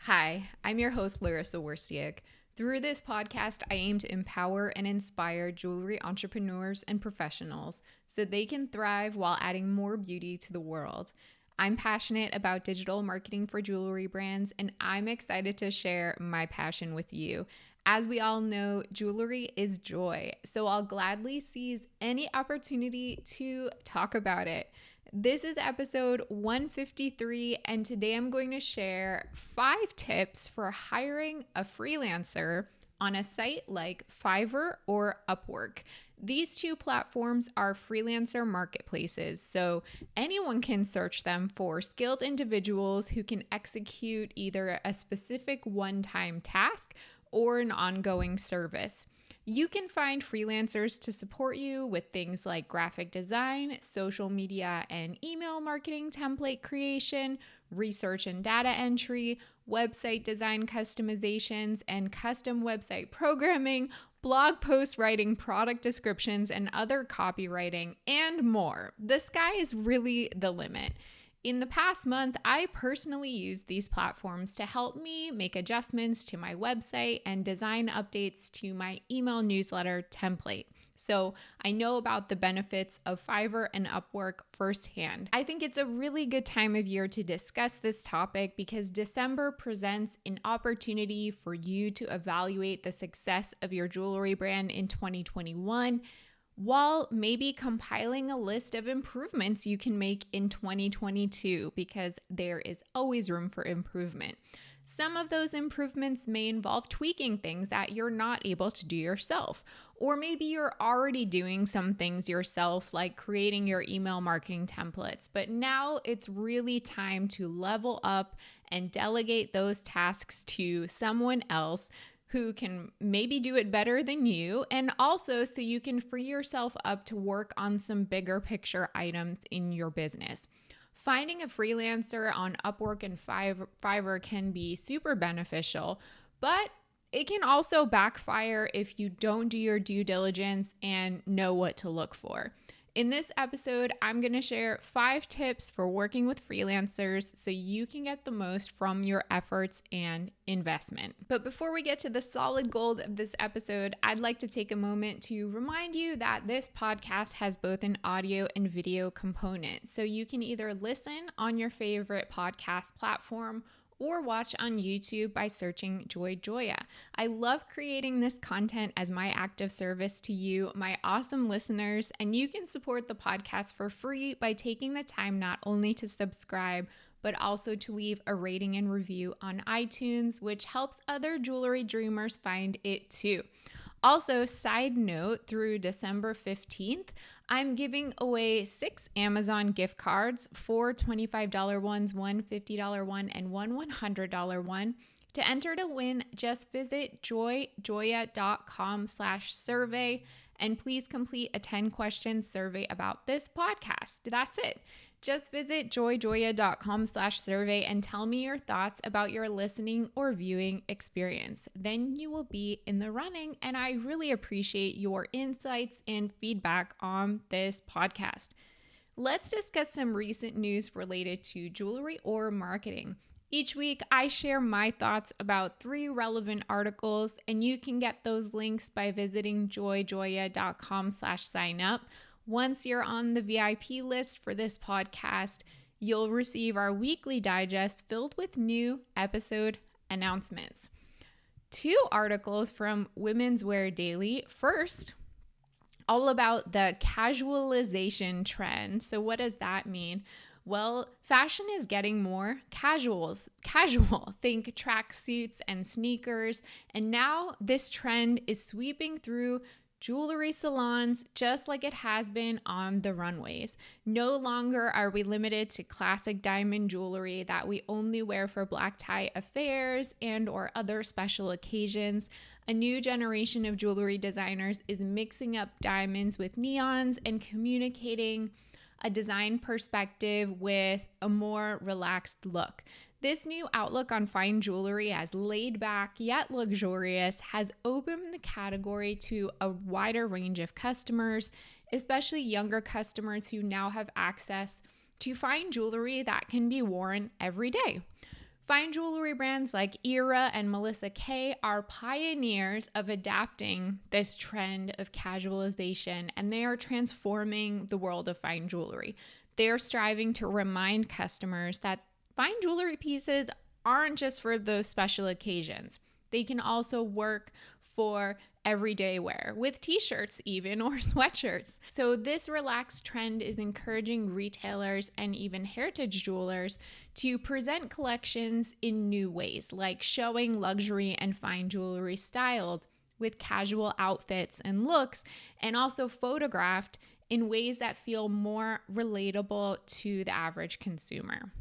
Hi, I'm your host, Larissa Werstiak. Through this podcast, I aim to empower and inspire jewelry entrepreneurs and professionals so they can thrive while adding more beauty to the world. I'm passionate about digital marketing for jewelry brands, and I'm excited to share my passion with you. As we all know, jewelry is joy, so I'll gladly seize any opportunity to talk about it. This is episode 153, and today I'm going to share 5 tips for hiring a freelancer on a site like Fiverr or Upwork. These two platforms are freelancer marketplaces, so anyone can search them for skilled individuals who can execute either a specific one-time task or an ongoing service. You can find freelancers to support you with things like graphic design, social media and email marketing template creation, research and data entry, website design customizations, and custom website programming, blog post writing, product descriptions, and other copywriting, and more. The sky is really the limit. In the past month, I personally used these platforms to help me make adjustments to my website and design updates to my email newsletter template. So I know about the benefits of Fiverr and Upwork firsthand. I think it's a really good time of year to discuss this topic because December presents an opportunity for you to evaluate the success of your jewelry brand in 2021. While maybe compiling a list of improvements you can make in 2022, because there is always room for improvement. Some of those improvements may involve tweaking things that you're not able to do yourself, or maybe you're already doing some things yourself, like creating your email marketing templates, but now it's really time to level up and delegate those tasks to someone else who can maybe do it better than you, and also so you can free yourself up to work on some bigger picture items in your business. Finding a freelancer on Upwork and Fiverr can be super beneficial, but it can also backfire if you don't do your due diligence and know what to look for. In this episode, I'm going to share 5 tips for working with freelancers so you can get the most from your efforts and investment. But before we get to the solid gold of this episode, I'd like to take a moment to remind you that this podcast has both an audio and video component. So you can either listen on your favorite podcast platform or watch on YouTube by searching Joy Joya. I love creating this content as my act of service to you, my awesome listeners, and you can support the podcast for free by taking the time not only to subscribe, but also to leave a rating and review on iTunes, which helps other jewelry dreamers find it too. Also, side note, through December 15th, I'm giving away 6 Amazon gift cards, 4 $25 ones, 1 $50 one, and 1 $100 one. To enter to win, just visit joyjoya.com/survey and please complete a 10-question survey about this podcast. That's it. Just visit joyjoya.com/survey and tell me your thoughts about your listening or viewing experience. Then you will be in the running, and I really appreciate your insights and feedback on this podcast. Let's discuss some recent news related to jewelry or marketing. Each week, I share my thoughts about 3 relevant articles, and you can get those links by visiting joyjoya.com/sign up. Once you're on the VIP list for this podcast, you'll receive our weekly digest filled with new episode announcements. 2 articles from Women's Wear Daily. First, all about the casualization trend. So what does that mean? Well, fashion is getting more casual. Think tracksuits and sneakers. And now this trend is sweeping through jewelry salons just like it has been on the runways. No longer are we limited to classic diamond jewelry that we only wear for black tie affairs and or other special occasions. A new generation of jewelry designers is mixing up diamonds with neons and communicating a design perspective with a more relaxed look. This new outlook on fine jewelry as laid back yet luxurious has opened the category to a wider range of customers, especially younger customers who now have access to fine jewelry that can be worn every day. Fine jewelry brands like Era and Melissa Kay are pioneers of adapting this trend of casualization, and they are transforming the world of fine jewelry. They are striving to remind customers that fine jewelry pieces aren't just for those special occasions. They can also work for everyday wear with t-shirts even or sweatshirts. So this relaxed trend is encouraging retailers and even heritage jewelers to present collections in new ways, like showing luxury and fine jewelry styled with casual outfits and looks, and also photographed in ways that feel more relatable to the average consumer.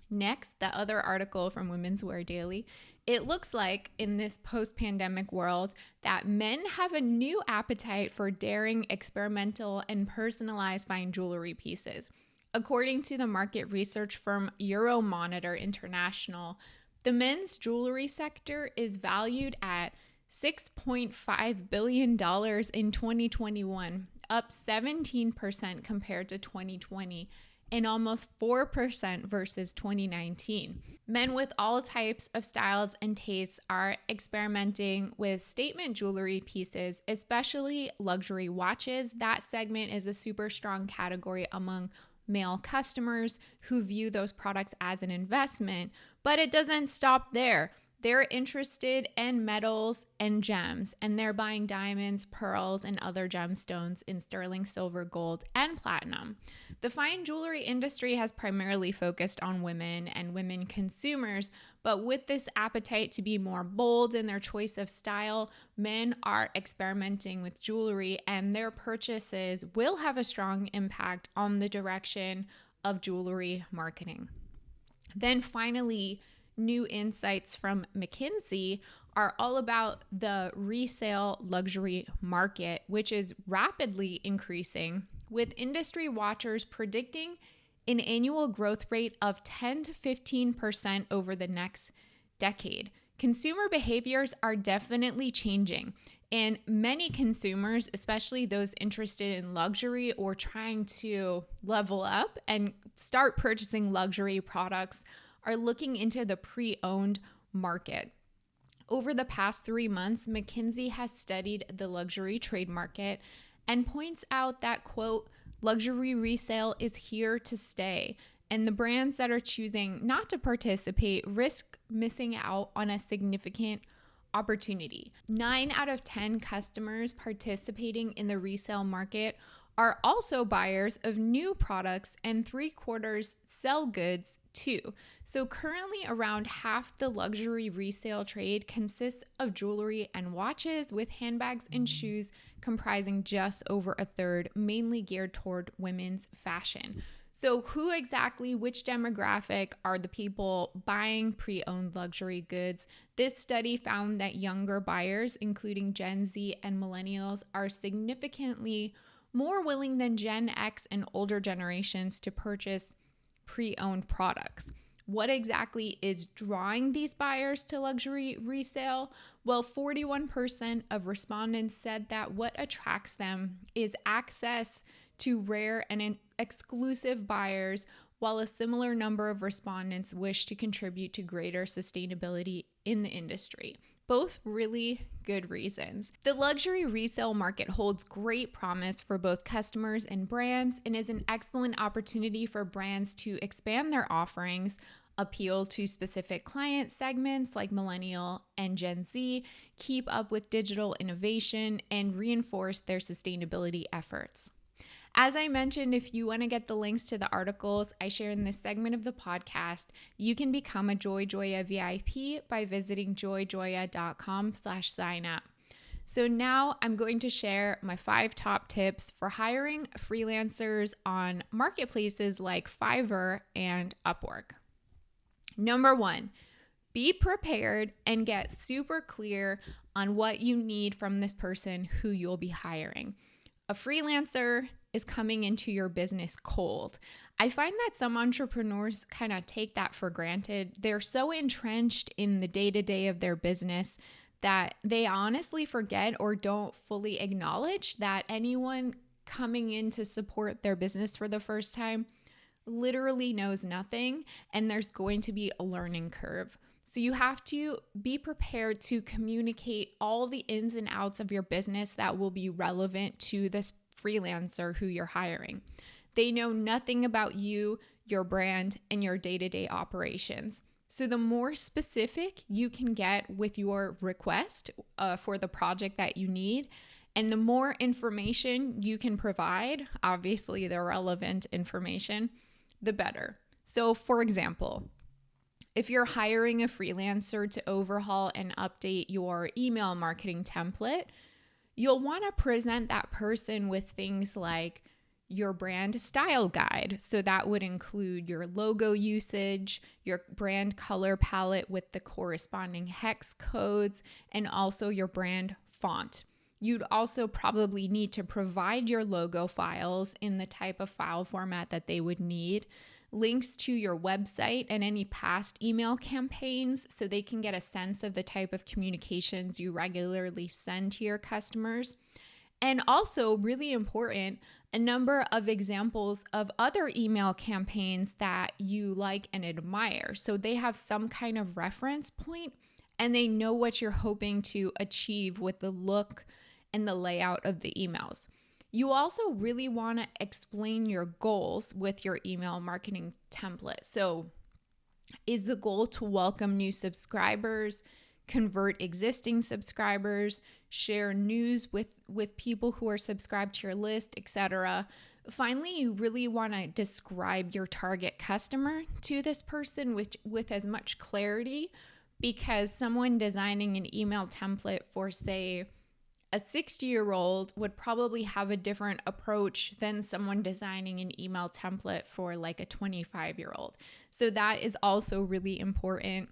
Next, the other article from Women's Wear Daily. It looks like in this post-pandemic world that men have a new appetite for daring, experimental, and personalized fine jewelry pieces. According to the market research firm Euromonitor International, the men's jewelry sector is valued at $6.5 billion in 2021, up 17% compared to 2020. And almost 4% versus 2019. Men with all types of styles and tastes are experimenting with statement jewelry pieces, especially luxury watches. That segment is a super strong category among male customers who view those products as an investment, but it doesn't stop there. They're interested in metals and gems, and they're buying diamonds, pearls, and other gemstones in sterling silver, gold, and platinum. The fine jewelry industry has primarily focused on women and women consumers, but with this appetite to be more bold in their choice of style, men are experimenting with jewelry, and their purchases will have a strong impact on the direction of jewelry marketing. Then finally, new insights from McKinsey are all about the resale luxury market, which is rapidly increasing, with industry watchers predicting an annual growth rate of 10 to 15% over the next decade. Consumer behaviors are definitely changing, and many consumers, especially those interested in luxury or trying to level up and start purchasing luxury products, are looking into the pre-owned market. Over the past 3 months, McKinsey has studied the luxury trade market and points out that, quote, luxury resale is here to stay, and the brands that are choosing not to participate risk missing out on a significant opportunity. 9 out of 10 customers participating in the resale market are also buyers of new products, and 3/4 sell goods too. So currently around half the luxury resale trade consists of jewelry and watches, with handbags and shoes comprising just over a third, mainly geared toward women's fashion. So which demographic are the people buying pre-owned luxury goods? This study found that younger buyers, including Gen Z and millennials, are significantly more willing than Gen X and older generations to purchase pre-owned products. What exactly is drawing these buyers to luxury resale? Well, 41% of respondents said that what attracts them is access to rare and exclusive buyers, while a similar number of respondents wish to contribute to greater sustainability in the industry. Both really good reasons. The luxury resale market holds great promise for both customers and brands, and is an excellent opportunity for brands to expand their offerings, appeal to specific client segments like Millennial and Gen Z, keep up with digital innovation, and reinforce their sustainability efforts. As I mentioned, if you want to get the links to the articles I share in this segment of the podcast, you can become a JoyJoya VIP by visiting joyjoya.com/sign up. So now I'm going to share my 5 top tips for hiring freelancers on marketplaces like Fiverr and Upwork. Number 1, be prepared and get super clear on what you need from this person who you'll be hiring. A freelancer is coming into your business cold. I find that some entrepreneurs kind of take that for granted. They're so entrenched in the day-to-day of their business that they honestly forget or don't fully acknowledge that anyone coming in to support their business for the first time literally knows nothing, and there's going to be a learning curve. So you have to be prepared to communicate all the ins and outs of your business that will be relevant to this freelancer who you're hiring. They know nothing about you, your brand, and your day-to-day operations. So the more specific you can get with your request for the project that you need, and the more information you can provide, obviously the relevant information, the better. So for example, if you're hiring a freelancer to overhaul and update your email marketing template, you'll want to present that person with things like your brand style guide. So that would include your logo usage, your brand color palette with the corresponding hex codes, and also your brand font. You'd also probably need to provide your logo files in the type of file format that they would need, links to your website and any past email campaigns so they can get a sense of the type of communications you regularly send to your customers. And also, really important, a number of examples of other email campaigns that you like and admire. So they have some kind of reference point and they know what you're hoping to achieve with the look and the layout of the emails. You also really want to explain your goals with your email marketing template. So is the goal to welcome new subscribers, convert existing subscribers, share news with people who are subscribed to your list, etc. Finally, you really want to describe your target customer to this person with as much clarity, because someone designing an email template for, say, a 60-year-old would probably have a different approach than someone designing an email template for like a 25-year-old. So that is also really important.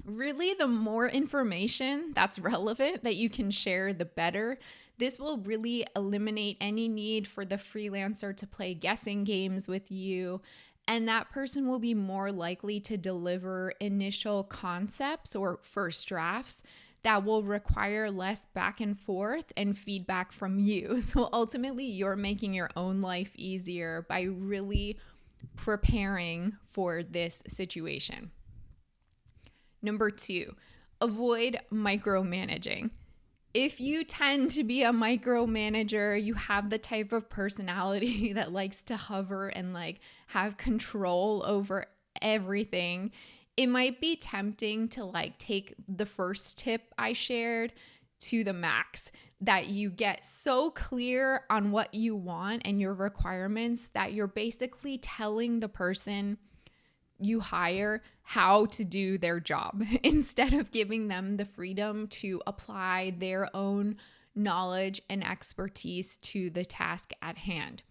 Really, the more information that's relevant that you can share, the better. This will really eliminate any need for the freelancer to play guessing games with you, and that person will be more likely to deliver initial concepts or first drafts that will require less back and forth and feedback from you. So ultimately, you're making your own life easier by really preparing for this situation. Number 2, avoid micromanaging. If you tend to be a micromanager, you have the type of personality that likes to hover and like have control over everything, it might be tempting to like take the first tip I shared to the max, that you get so clear on what you want and your requirements that you're basically telling the person you hire how to do their job instead of giving them the freedom to apply their own knowledge and expertise to the task at hand.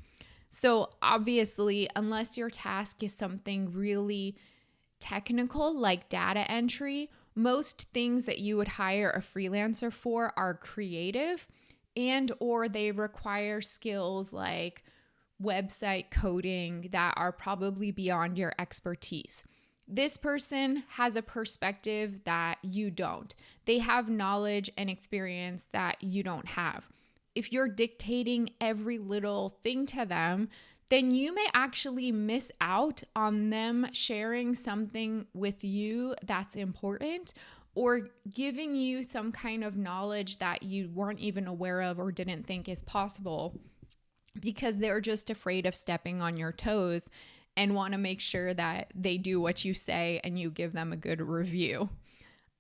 So obviously, unless your task is something really technical like data entry, most things that you would hire a freelancer for are creative and or they require skills like website coding that are probably beyond your expertise. This person has a perspective that you don't. They have knowledge and experience that you don't have. If you're dictating every little thing to them, then you may actually miss out on them sharing something with you that's important or giving you some kind of knowledge that you weren't even aware of or didn't think is possible because they're just afraid of stepping on your toes and want to make sure that they do what you say and you give them a good review.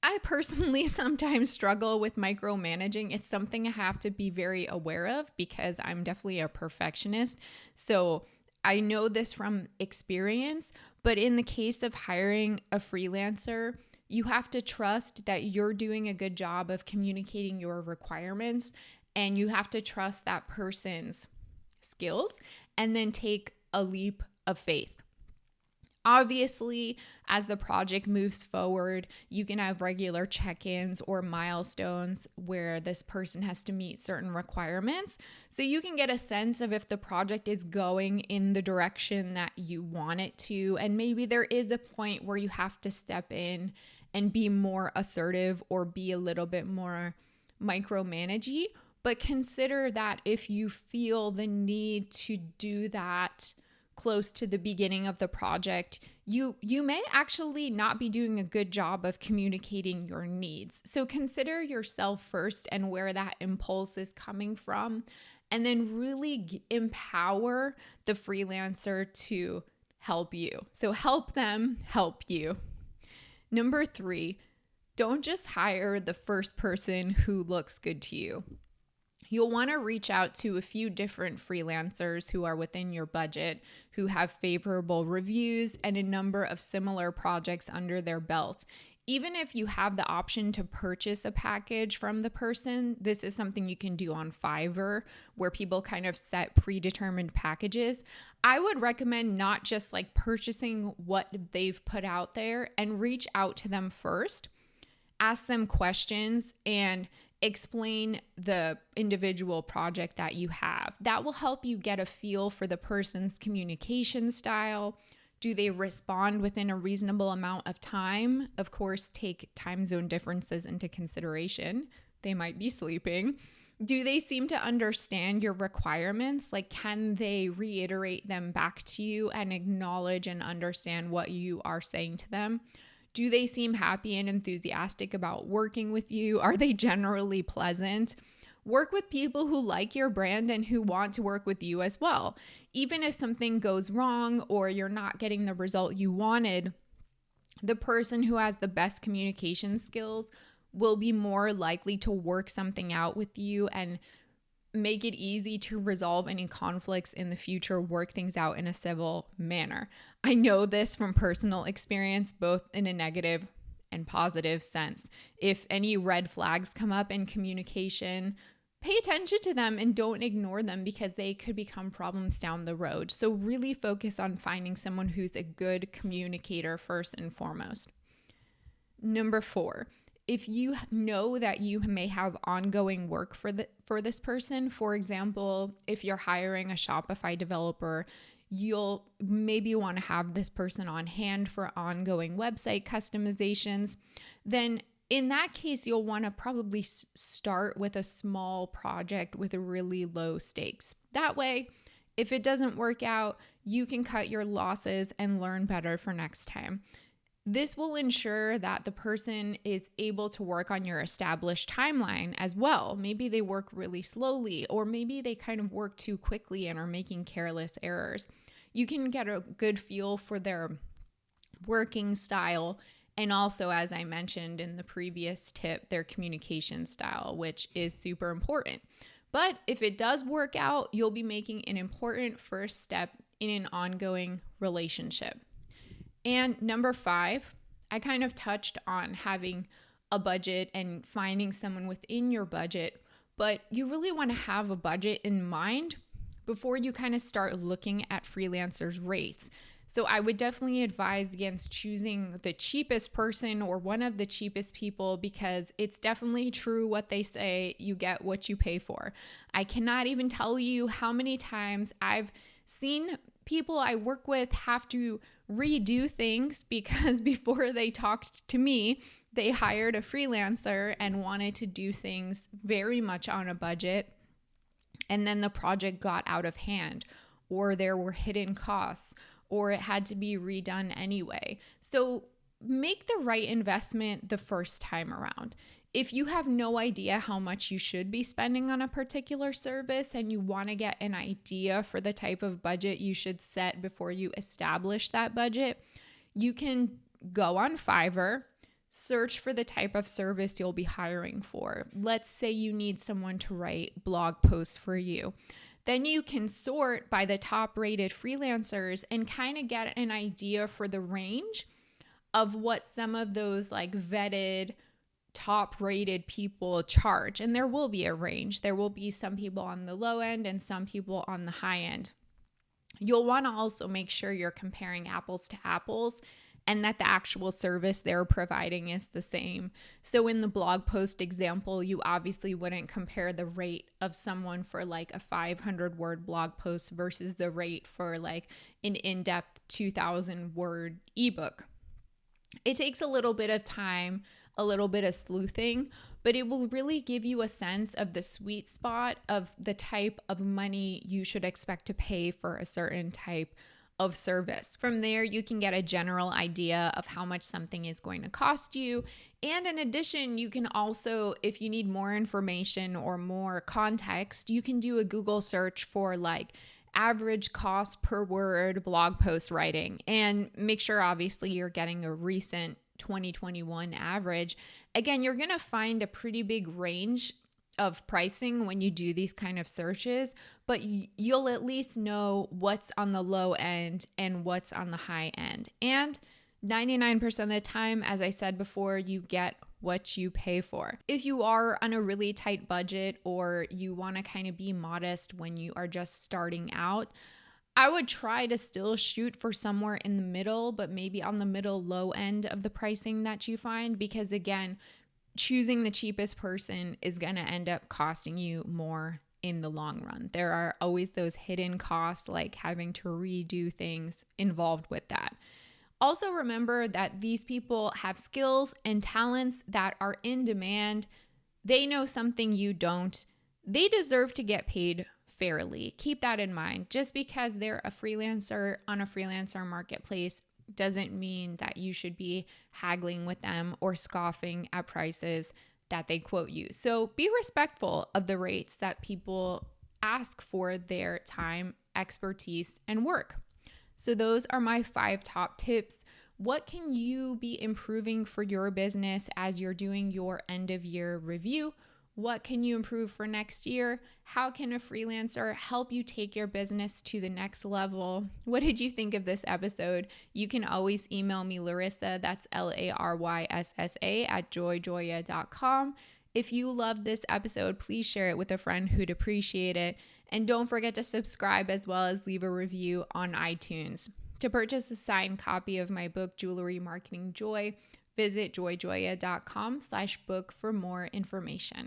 I personally sometimes struggle with micromanaging. It's something I have to be very aware of because I'm definitely a perfectionist. So I know this from experience, but in the case of hiring a freelancer, you have to trust that you're doing a good job of communicating your requirements, and you have to trust that person's skills and then take a leap of faith. Obviously, as the project moves forward, you can have regular check-ins or milestones where this person has to meet certain requirements. So you can get a sense of if the project is going in the direction that you want it to. And maybe there is a point where you have to step in and be more assertive or be a little bit more micromanagey. But consider that if you feel the need to do that close to the beginning of the project, you may actually not be doing a good job of communicating your needs. So consider yourself first and where that impulse is coming from, and then really empower the freelancer to help you. So help them help you. Number 3, don't just hire the first person who looks good to you. You'll want to reach out to a few different freelancers who are within your budget, who have favorable reviews and a number of similar projects under their belt. Even if you have the option to purchase a package from the person, this is something you can do on Fiverr, where people kind of set predetermined packages. I would recommend not just like purchasing what they've put out there, and reach out to them first, ask them questions, and explain the individual project that you have. That will help you get a feel for the person's communication style. Do they respond within a reasonable amount of time? Of course, take time zone differences into consideration. They might be sleeping. Do they seem to understand your requirements? Like, can they reiterate them back to you and acknowledge and understand what you are saying to them? Do they seem happy and enthusiastic about working with you? Are they generally pleasant? Work with people who like your brand and who want to work with you as well. Even if something goes wrong or you're not getting the result you wanted, the person who has the best communication skills will be more likely to work something out with you and make it easy to resolve any conflicts in the future, work things out in a civil manner. I know this from personal experience, both in a negative and positive sense. If any red flags come up in communication, pay attention to them and don't ignore them, because they could become problems down the road. So really focus on finding someone who's a good communicator first and foremost. Number 4, if you know that you may have ongoing work for this person, for example, if you're hiring a Shopify developer, you'll maybe want to have this person on hand for ongoing website customizations, then in that case, you'll want to probably start with a small project with a really low stakes. That way, if it doesn't work out, you can cut your losses and learn better for next time. This will ensure that the person is able to work on your established timeline as well. Maybe they work really slowly, or maybe they kind of work too quickly and are making careless errors. You can get a good feel for their working style, and also, as I mentioned in the previous tip, their communication style, which is super important. But if it does work out, you'll be making an important first step in an ongoing relationship. And number 5, I kind of touched on having a budget and finding someone within your budget, but you really want to have a budget in mind before you kind of start looking at freelancers' rates. So I would definitely advise against choosing the cheapest person or one of the cheapest people, because it's definitely true what they say, you get what you pay for. I cannot even tell you how many times I've seen people I work with have to redo things because before they talked to me, they hired a freelancer and wanted to do things very much on a budget. And then the project got out of hand, or there were hidden costs, or it had to be redone anyway. So make the right investment the first time around. If you have no idea how much you should be spending on a particular service and you want to get an idea for the type of budget you should set before you establish that budget, you can go on Fiverr, search for the type of service you'll be hiring for. Let's say you need someone to write blog posts for you. Then you can sort by the top rated freelancers and kind of get an idea for the range of what some of those like vetted top rated people charge. And there will be a range. There will be some people on the low end and some people on the high end. You'll want to also make sure you're comparing apples to apples and that the actual service they're providing is the same. So in the blog post example, you obviously wouldn't compare the rate of someone for like a 500 word blog post versus the rate for like an in-depth 2,000 word ebook. It takes a little bit of time, a little bit of sleuthing, but it will really give you a sense of the sweet spot of the type of money you should expect to pay for a certain type of service. From there, you can get a general idea of how much something is going to cost you. And in addition, you can also, if you need more information or more context, you can do a Google search for like average cost per word blog post writing and make sure obviously you're getting a recent 2021 average. Again, you're going to find a pretty big range of pricing when you do these kind of searches, but you'll at least know what's on the low end and what's on the high end. And 99% of the time, as I said before, you get what you pay for. If you are on a really tight budget or you want to kind of be modest when you are just starting out, I would try to still shoot for somewhere in the middle, but maybe on the middle low end of the pricing that you find, because again, choosing the cheapest person is going to end up costing you more in the long run. There are always those hidden costs like having to redo things involved with that. Also remember that these people have skills and talents that are in demand. They know something you don't. They deserve to get paid fairly. Keep that in mind. Just because they're a freelancer on a freelancer marketplace doesn't mean that you should be haggling with them or scoffing at prices that they quote you. So be respectful of the rates that people ask for their time, expertise, and work. So those are my 5 top tips. What can you be improving for your business as you're doing your end of year review? What can you improve for next year? How can a freelancer help you take your business to the next level? What did you think of this episode? You can always email me, Larissa, that's LARYSSA @joyjoya.com. If you loved this episode, please share it with a friend who'd appreciate it. And don't forget to subscribe as well as leave a review on iTunes. To purchase a signed copy of my book, Jewelry Marketing Joy, visit joyjoya.com/book for more information.